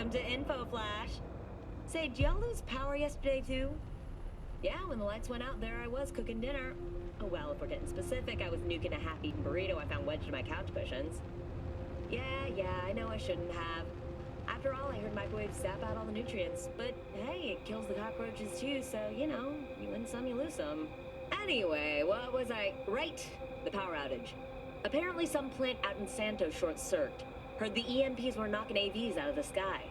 Welcome to Info Flash. Say, did y'all lose power yesterday too? Yeah, when the lights went out, there I was cooking dinner. Oh well, if we're getting specific, I was nuking a half-eaten burrito I found wedged in my couch cushions. Yeah, I know I shouldn't have. After all, I heard microwaves zap out all the nutrients. But hey, it kills the cockroaches too, so, you know, you win some, you lose some. Anyway, what was I... Right, the power outage. Apparently some plant out in Santo short-circuited. Heard the EMPs were knocking AVs out of the sky.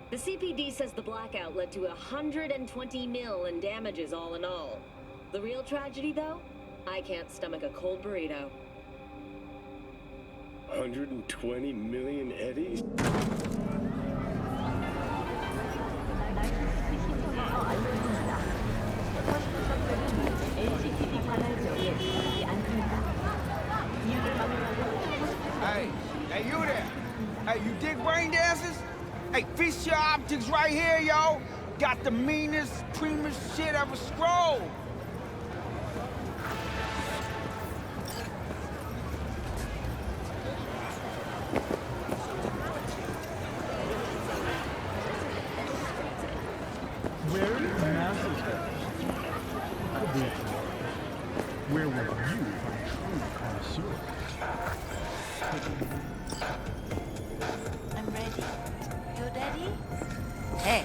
The CPD says the blackout led to 120 mil in damages all in all. The real tragedy, though? I can't stomach a cold burrito. 120 million eddies? Hey, you there? Hey, you dig brain dances? Hey, feast your optics right here, yo. Got the meanest, primest shit ever scrolled. Where is Master's House? Could be. Where will you find true connoisseurs? I'm ready. You ready? Hey.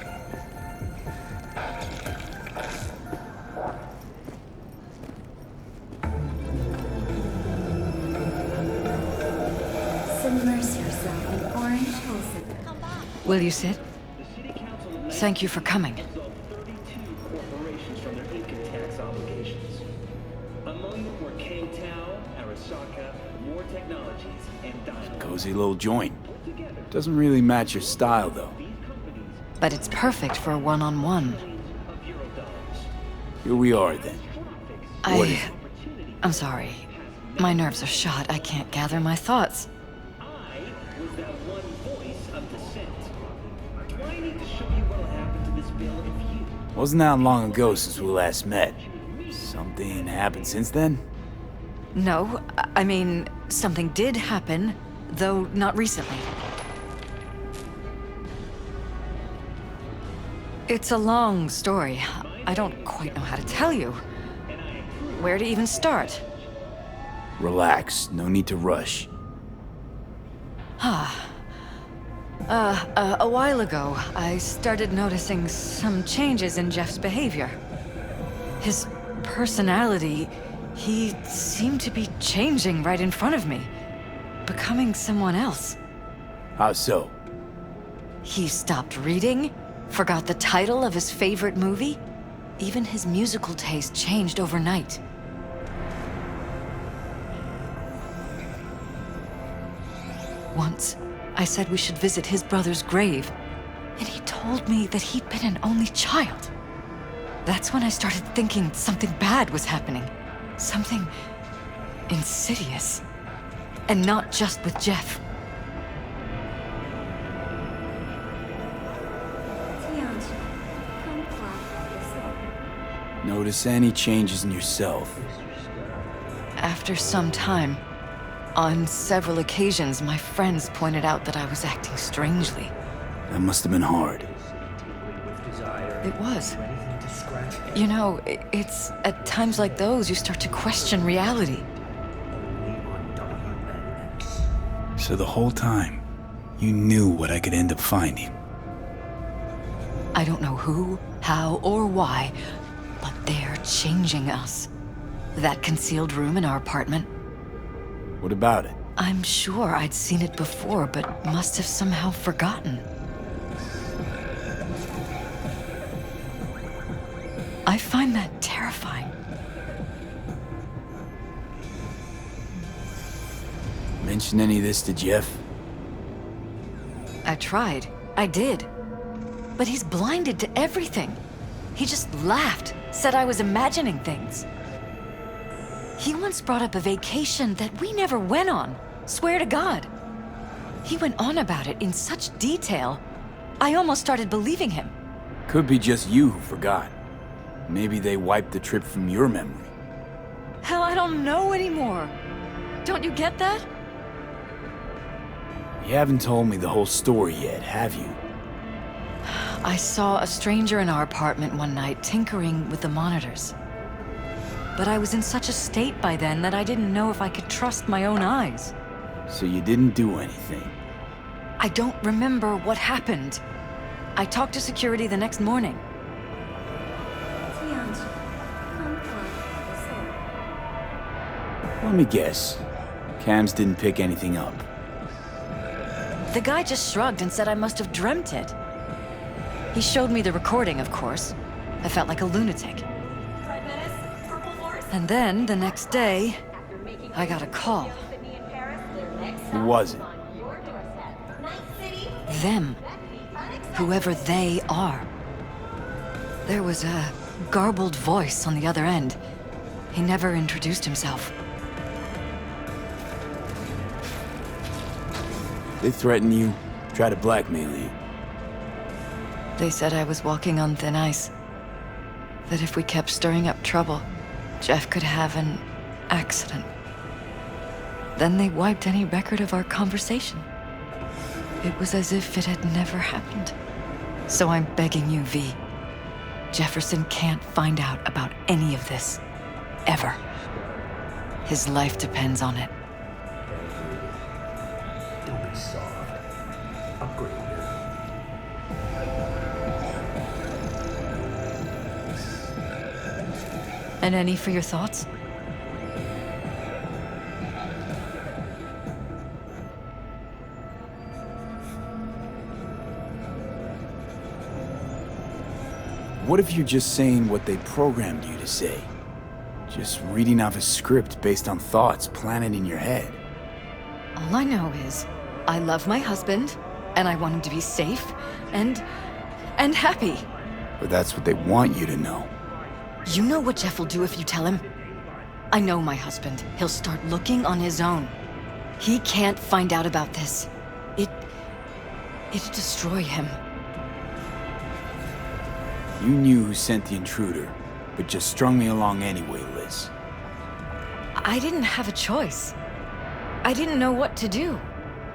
Submerge yourself in orange wholesome. Will you sit? Thank you for coming. 32 corporations from their income tax obligations. Among them were K-Tao, Arasaka, War Technologies, and Dynamo. Cozy little joint. Doesn't really match your style, though. But it's perfect for a one-on-one. Here we are, then. What is it? I'm sorry. My nerves are shot. I can't gather my thoughts. I was that one voice of dissent. Do I need to show you what'll happen to this bill if you... Wasn't that long ago since we last met? Something happened since then? No, I mean, something did happen, though not recently. It's a long story. I don't quite know how to tell you. Where to even start? Relax, no need to rush. A while ago, I started noticing some changes in Jeff's behavior. His personality, he seemed to be changing right in front of me, becoming someone else. How so? He stopped reading, forgot the title of his favorite movie. Even his musical taste changed overnight. Once, I said we should visit his brother's grave, and he told me that he'd been an only child. That's when I started thinking something bad was happening. Something insidious. And not just with Jeff. Notice any changes in yourself? After some time, on several occasions, my friends pointed out that I was acting strangely. That must have been hard. It was. You know, it's at times like those you start to question reality. So the whole time, you knew what I could end up finding. I don't know who, how, or why, but they're changing us. That concealed room in our apartment. What about it? I'm sure I'd seen it before, but must have somehow forgotten. I find that terrifying. Mention any of this to Jeff? I tried. I did. But he's blinded to everything. He just laughed, said I was imagining things. He once brought up a vacation that we never went on. Swear to God. He went on about it in such detail, I almost started believing him. Could be just you who forgot. Maybe they wiped the trip from your memory. Hell, I don't know anymore. Don't you get that? You haven't told me the whole story yet, have you? I saw a stranger in our apartment one night tinkering with the monitors. But I was in such a state by then that I didn't know if I could trust my own eyes. So you didn't do anything? I don't remember what happened. I talked to security the next morning. Let me guess. Cams didn't pick anything up. The guy just shrugged and said I must have dreamt it. He showed me the recording, of course. I felt like a lunatic. And then, the next day, I got a call. Who was it? Them. Whoever they are. There was a garbled voice on the other end. He never introduced himself. They threatened you, try to blackmail you. They said I was walking on thin ice. That if we kept stirring up trouble, Jeff could have an accident. Then they wiped any record of our conversation. It was as if it had never happened. So I'm begging you, V. Jefferson can't find out about any of this. Ever. His life depends on it. Don't be soft. Upgrade her. And any for your thoughts? What if you're just saying what they programmed you to say? Just reading off a script based on thoughts planted in your head. All I know is, I love my husband, and I want him to be safe, and happy. But that's what they want you to know. You know what Jeff will do if you tell him? I know my husband. He'll start looking on his own. He can't find out about this. It'd destroy him. You knew who sent the intruder, but just strung me along anyway, Liz. I didn't have a choice. I didn't know what to do.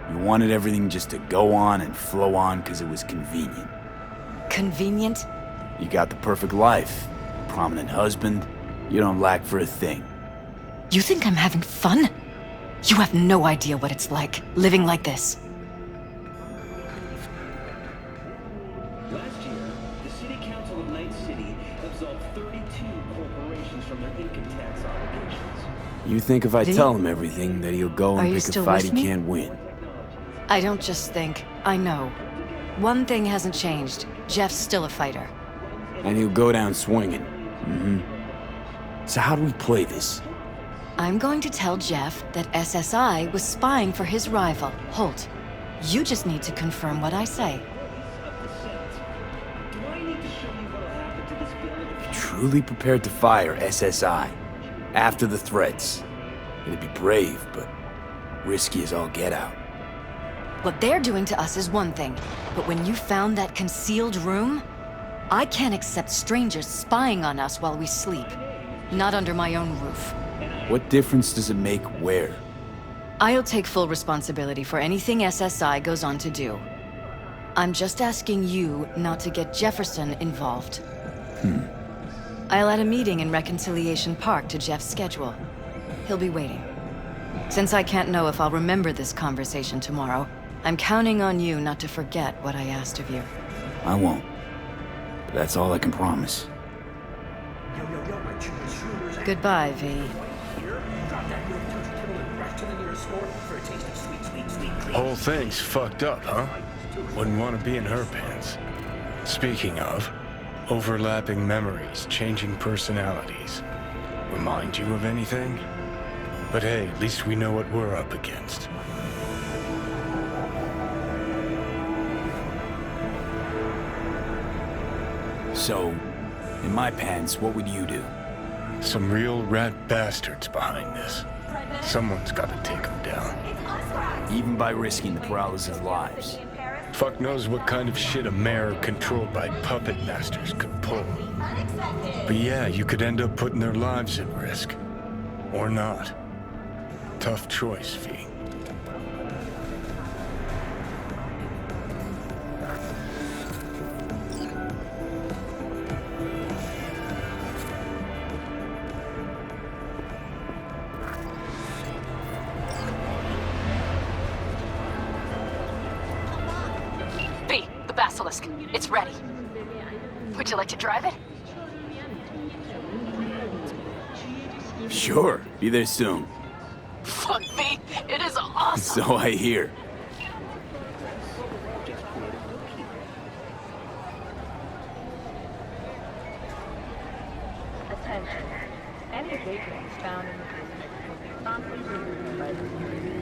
You wanted everything just to go on and flow on because it was convenient. Convenient? You got the perfect life. Prominent husband. You don't lack for a thing. You think I'm having fun? You have no idea what it's like, living like this. Last year, the City Council of Night City absolved 32 corporations from their income tax obligations. You think if I Did tell he- him everything that he'll go Are and you pick a still fight he with me? can't win? I don't just think, I know. One thing hasn't changed. Jeff's still a fighter. And he'll go down swinging. So how do we play this? I'm going to tell Jeff that SSI was spying for his rival, Holt. You just need to confirm what I say. Do I need to show you what'll happen to this building? Truly prepared to fire SSI. After the threats. It'd be brave, but risky as all get out. What they're doing to us is one thing, but when you found that concealed room, I can't accept strangers spying on us while we sleep. Not under my own roof. What difference does it make where? I'll take full responsibility for anything SSI goes on to do. I'm just asking you not to get Jefferson involved. I'll add a meeting in Reconciliation Park to Jeff's schedule. He'll be waiting. Since I can't know if I'll remember this conversation tomorrow, I'm counting on you not to forget what I asked of you. I won't. But that's all I can promise. Goodbye, V. Whole thing's fucked up, huh? Wouldn't want to be in her pants. Speaking of, overlapping memories, changing personalities. Remind you of anything? But hey, at least we know what we're up against. So, in my pants, what would you do? Some real rat bastards behind this. Someone's got to take them down. Even by risking the Peralez's lives. Fuck knows what kind of shit a mayor controlled by puppet masters could pull. But yeah, you could end up putting their lives at risk. Or not. Tough choice, V. Basilisk. It's ready. Would you like to drive it? Sure, be there soon. Fuck me, it is awesome! So I hear. Attention. Any vagrants found in the building will be promptly removed by the security.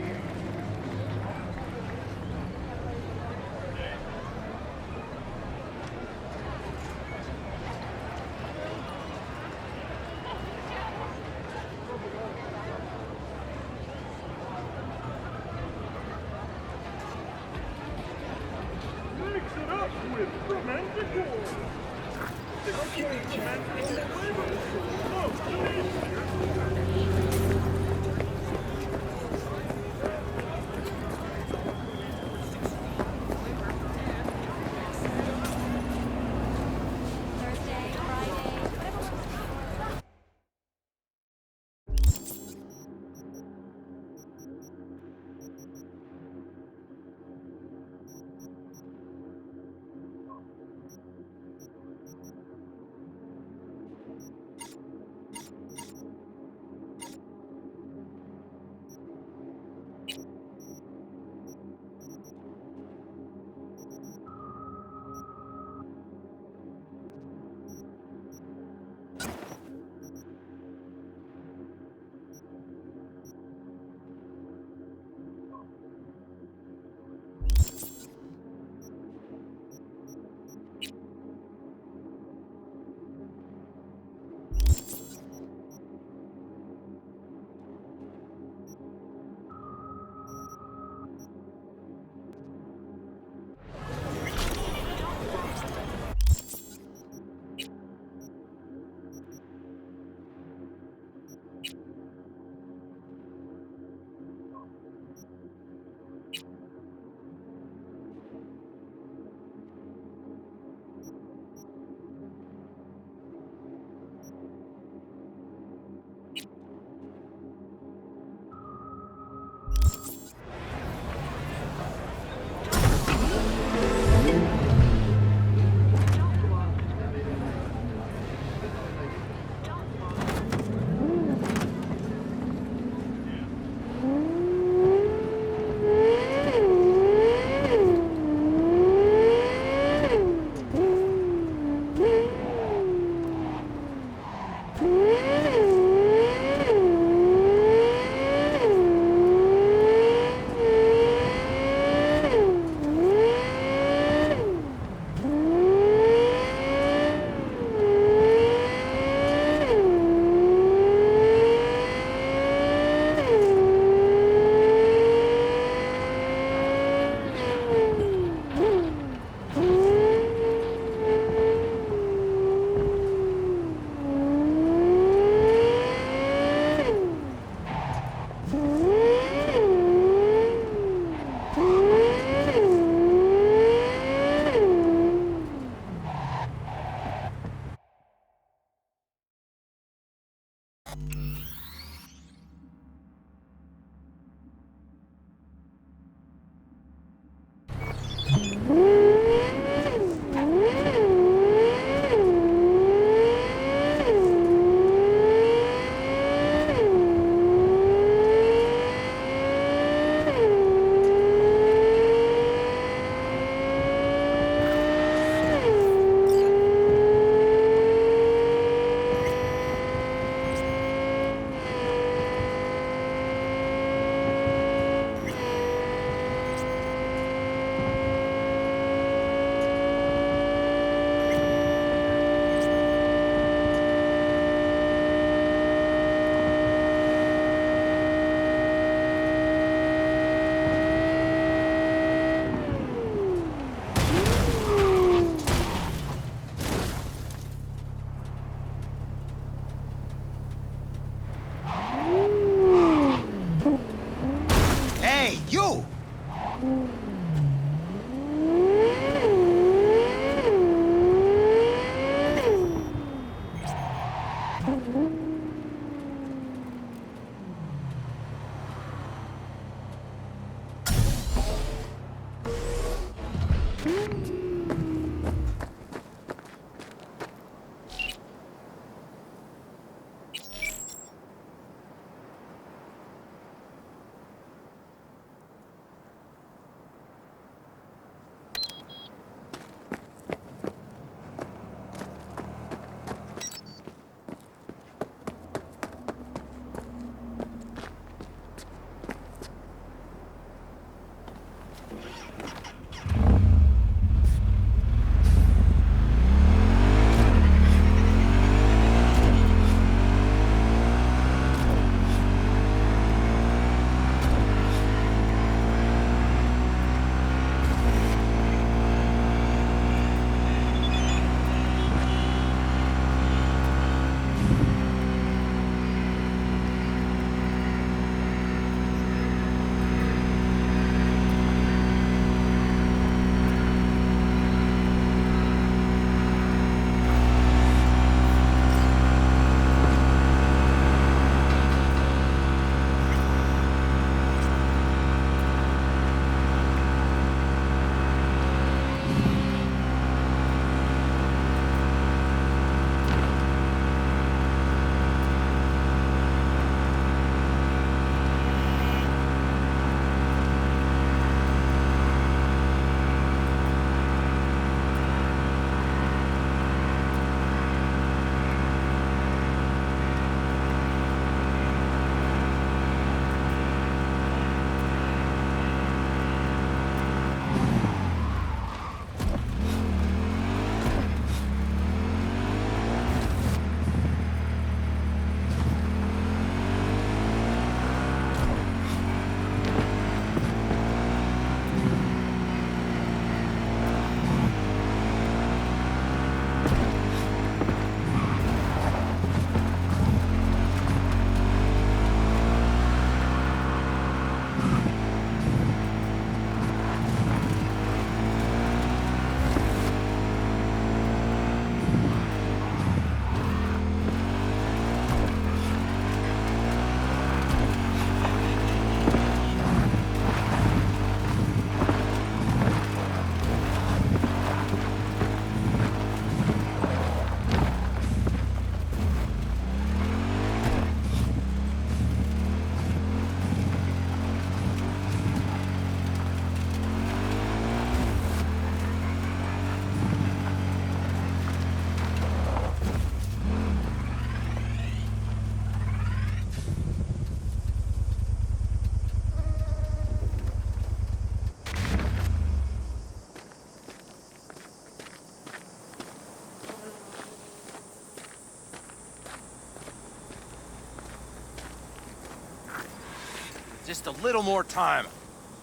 Just a little more time.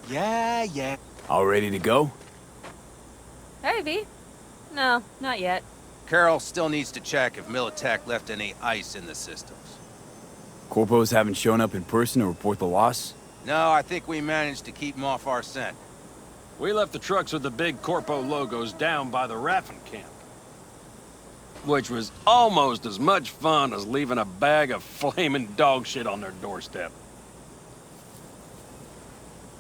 Yeah. All ready to go? Hey, V. No, not yet. Carol still needs to check if Militech left any ice in the systems. Corpos haven't shown up in person to report the loss? No, I think we managed to keep them off our scent. We left the trucks with the big Corpo logos down by the Raffin camp. Which was almost as much fun as leaving a bag of flaming dog shit on their doorstep.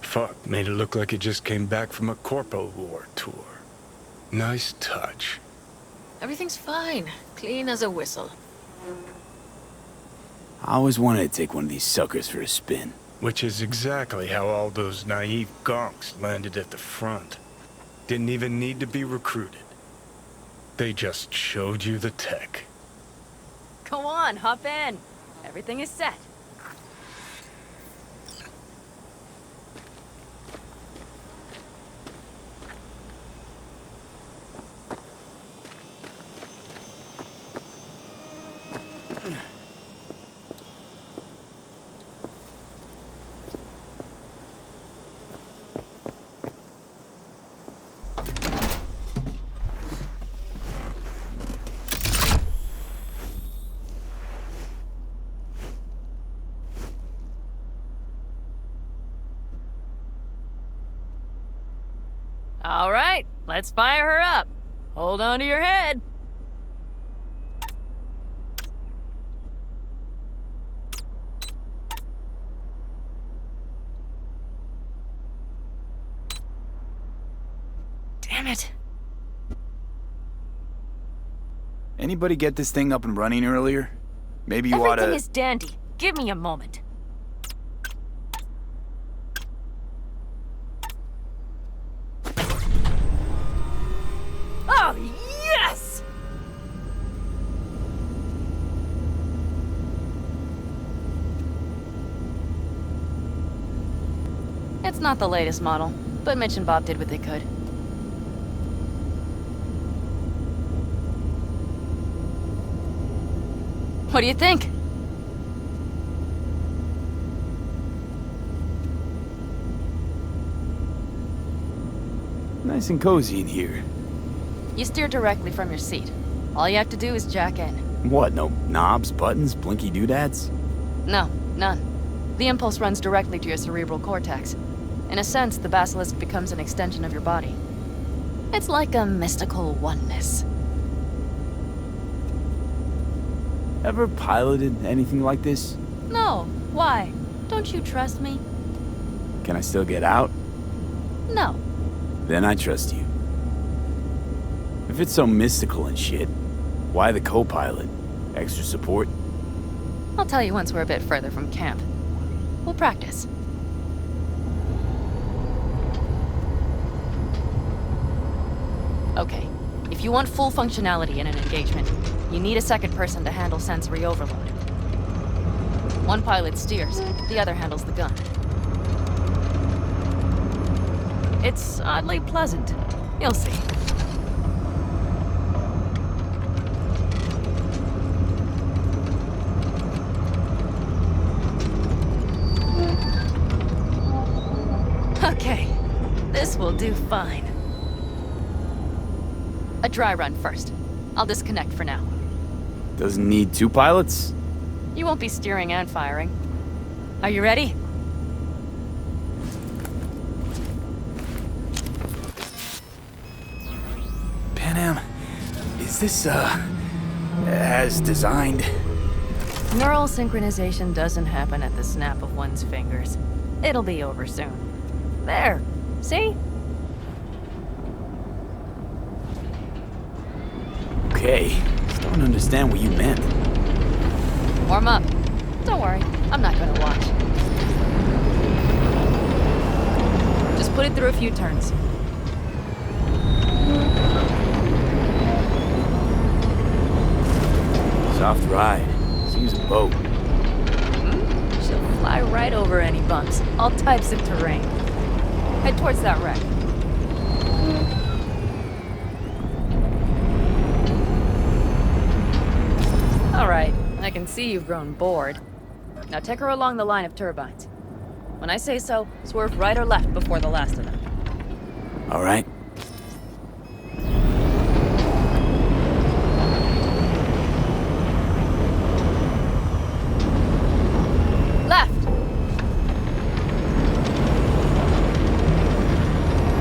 Fuck, made it look like it just came back from a Corpo War tour. Nice touch. Everything's fine. Clean as a whistle. I always wanted to take one of these suckers for a spin. Which is exactly how all those naive gonks landed at the front. Didn't even need to be recruited. They just showed you the tech. Go on, hop in. Everything is set. All right, let's fire her up. Hold on to your head. Damn it. Anybody get this thing up and running earlier? Maybe you oughta... Everything is dandy. Give me a moment. Oh, yes! It's not the latest model, but Mitch and Bob did what they could. What do you think? Nice and cozy in here. You steer directly from your seat. All you have to do is jack in. What, no knobs, buttons, blinky doodads? No, none. The impulse runs directly to your cerebral cortex. In a sense, the basilisk becomes an extension of your body. It's like a mystical oneness. Ever piloted anything like this? No, why? Don't you trust me? Can I still get out? No. Then I trust you. If it's so mystical and shit, why the co-pilot? Extra support? I'll tell you once we're a bit further from camp. We'll practice. Okay, if you want full functionality in an engagement, you need a second person to handle sensory overload. One pilot steers, the other handles the gun. It's oddly pleasant. You'll see. Okay, this will do fine. A dry run first. I'll disconnect for now. Doesn't need two pilots? You won't be steering and firing. Are you ready? Panam, is this, as designed? Neural synchronization doesn't happen at the snap of one's fingers. It'll be over soon. There, see? Okay, starting to understand what you meant. Warm up. Don't worry, I'm not gonna watch. Just put it through a few turns. Soft ride. Seems a boat. She'll fly right over any bumps, all types of terrain. Head towards that wreck. All right, I can see you've grown bored. Now take her along the line of turbines. When I say so, swerve right or left before the last of them. All right. Left!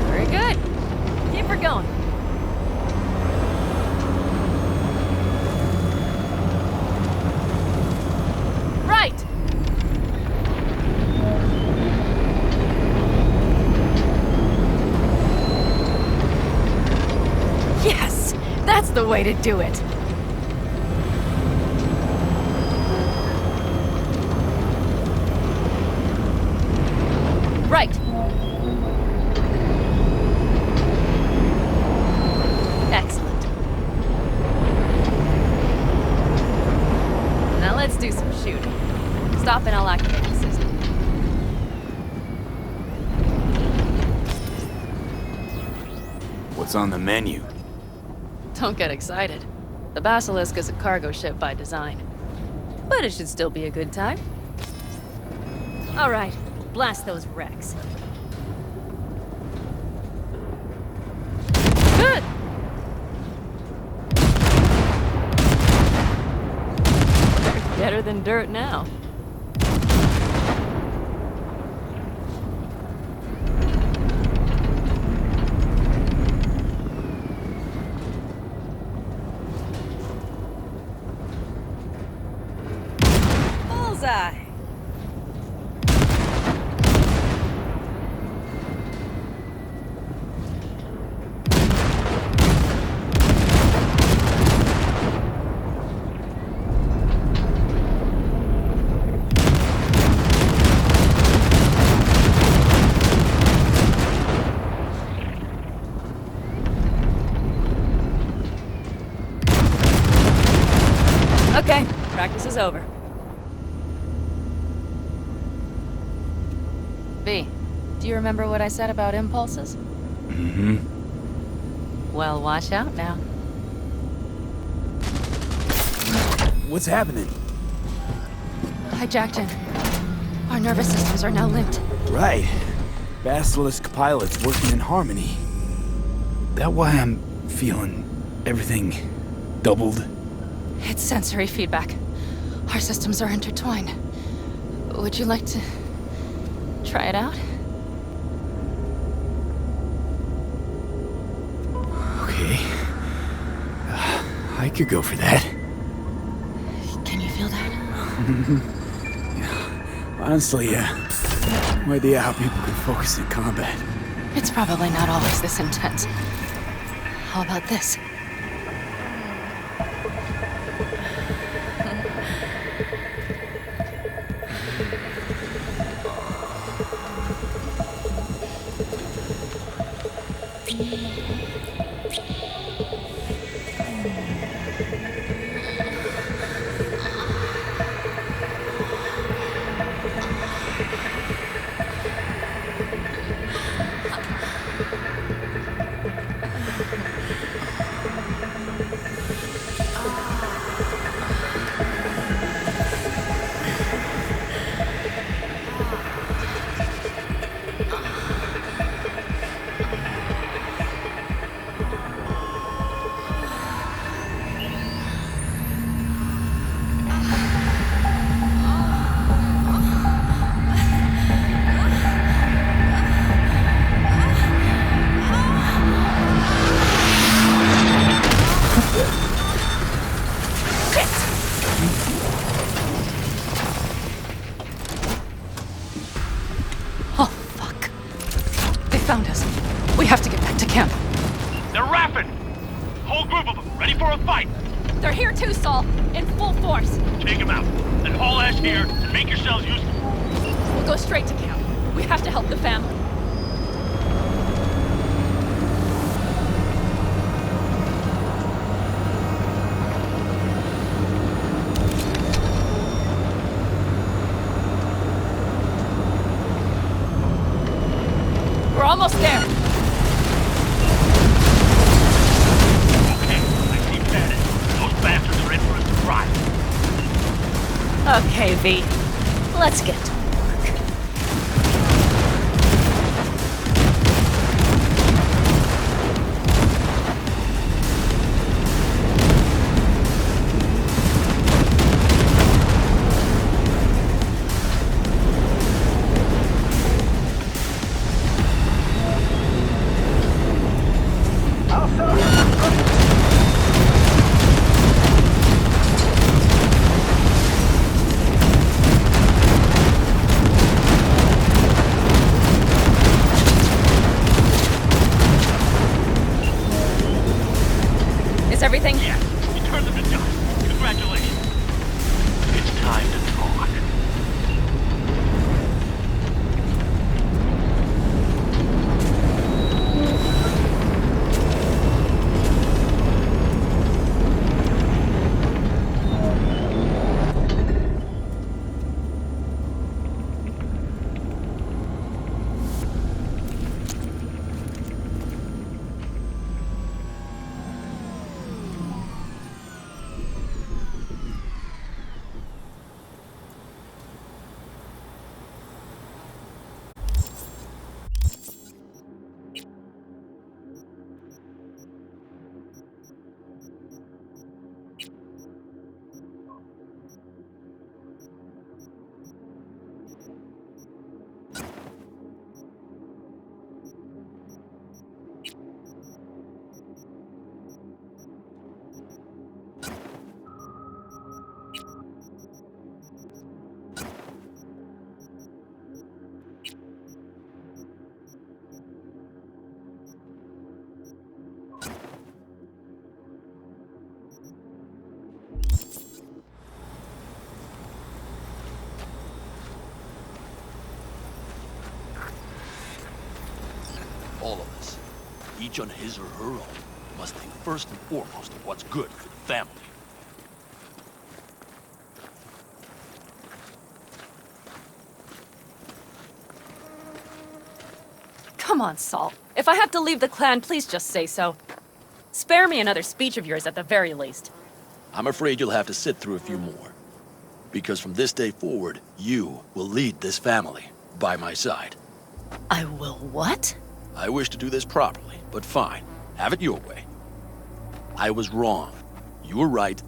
Very good. Keep her going. Right! Yes! That's the way to do it! Right! Excellent. Now let's do some shooting. Stop and I'll activate the system. What's on the menu? Don't get excited. The Basilisk is a cargo ship by design. But it should still be a good time. All right, blast those wrecks. Good! They're better than dirt now. Bullseye! Okay, practice is over. V, do you remember what I said about impulses? Mm-hmm. Well, watch out now. What's happening? Hijacked in. Our nervous systems are now linked. Right. Basilisk pilots working in harmony. That why I'm feeling everything doubled? It's sensory feedback. Our systems are intertwined. Would you like to try it out? Okay. I could go for that. Can you feel that? Yeah. Honestly, no idea how people can focus in combat. It's probably not always this intense. How about this? Oh, fuck. They found us. We have to get back to camp. They're rapid! Whole group of them, ready for a fight! They're here too, Saul. In full force. Take them out, then haul ass here and make yourselves useful. We'll go straight to camp. We have to help the family. We're almost there. Okay, I see Bandit. Those bastards are in for a surprise. Okay, V. Let's get to work. All of us, each on his or her own, must think first and foremost of what's good for the family. Come on, Saul. If I have to leave the clan, please just say so. Spare me another speech of yours at the very least. I'm afraid you'll have to sit through a few more. Because from this day forward, you will lead this family by my side. I will what? I wish to do this properly, but fine. Have it your way. I was wrong. You were right.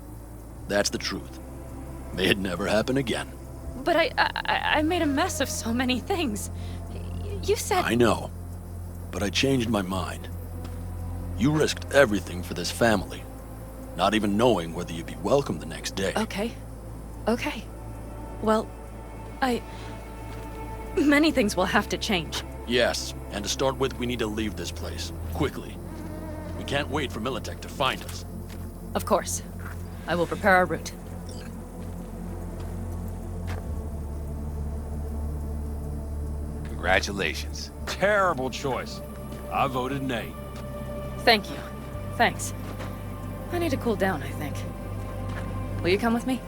That's the truth. May it never happen again. But I made a mess of so many things. You said... I know. But I changed my mind. You risked everything for this family, not even knowing whether you'd be welcome the next day. Okay. Okay. Well, many things will have to change. Yes, and to start with, we need to leave this place. Quickly. We can't wait for Militech to find us. Of course. I will prepare our route. Congratulations. Terrible choice. I voted nay. Thank you. Thanks. I need to cool down, I think. Will you come with me?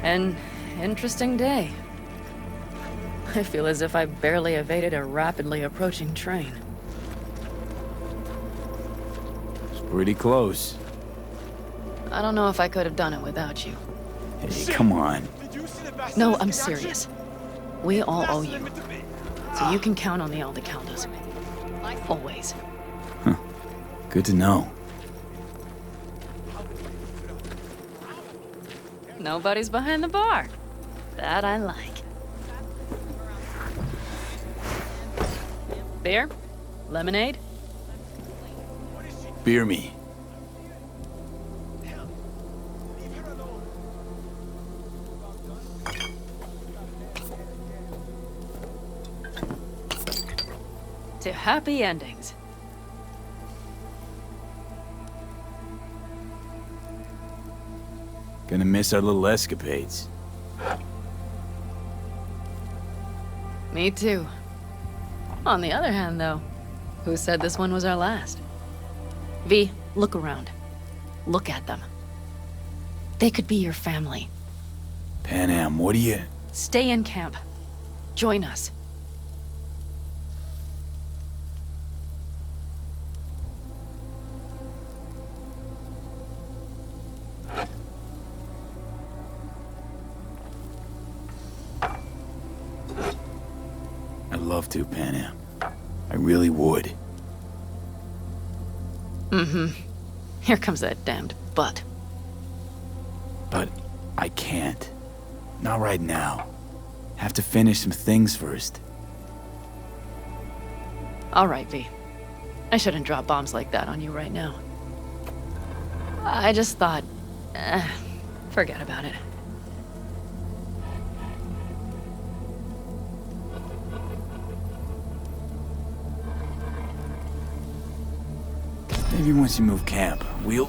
An interesting day. I feel as if I barely evaded a rapidly approaching train. It's pretty close. I don't know if I could have done it without you. Hey, come on. No, I'm serious. We all owe you. So you can count on the Aldecaldos. Always. Huh. Good to know. Nobody's behind the bar. That I like. Beer? Lemonade? Beer me. To happy endings. Gonna miss our little escapades. Me too. On the other hand, though, who said this one was our last? V, look around. Look at them. They could be your family. Panam, what do you... Stay in camp. Join us. I'd love to, Panam. I really would. Mm-hmm. Here comes that damned butt. But I can't. Not right now. Have to finish some things first. All right, V. I shouldn't drop bombs like that on you right now. I just thought... forget about it. Maybe once you move camp, we'll...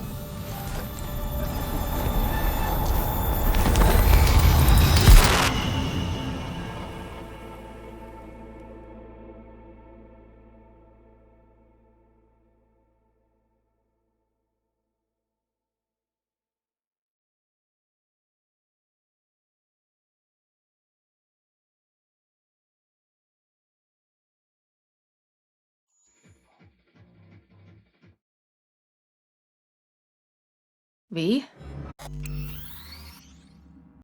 V?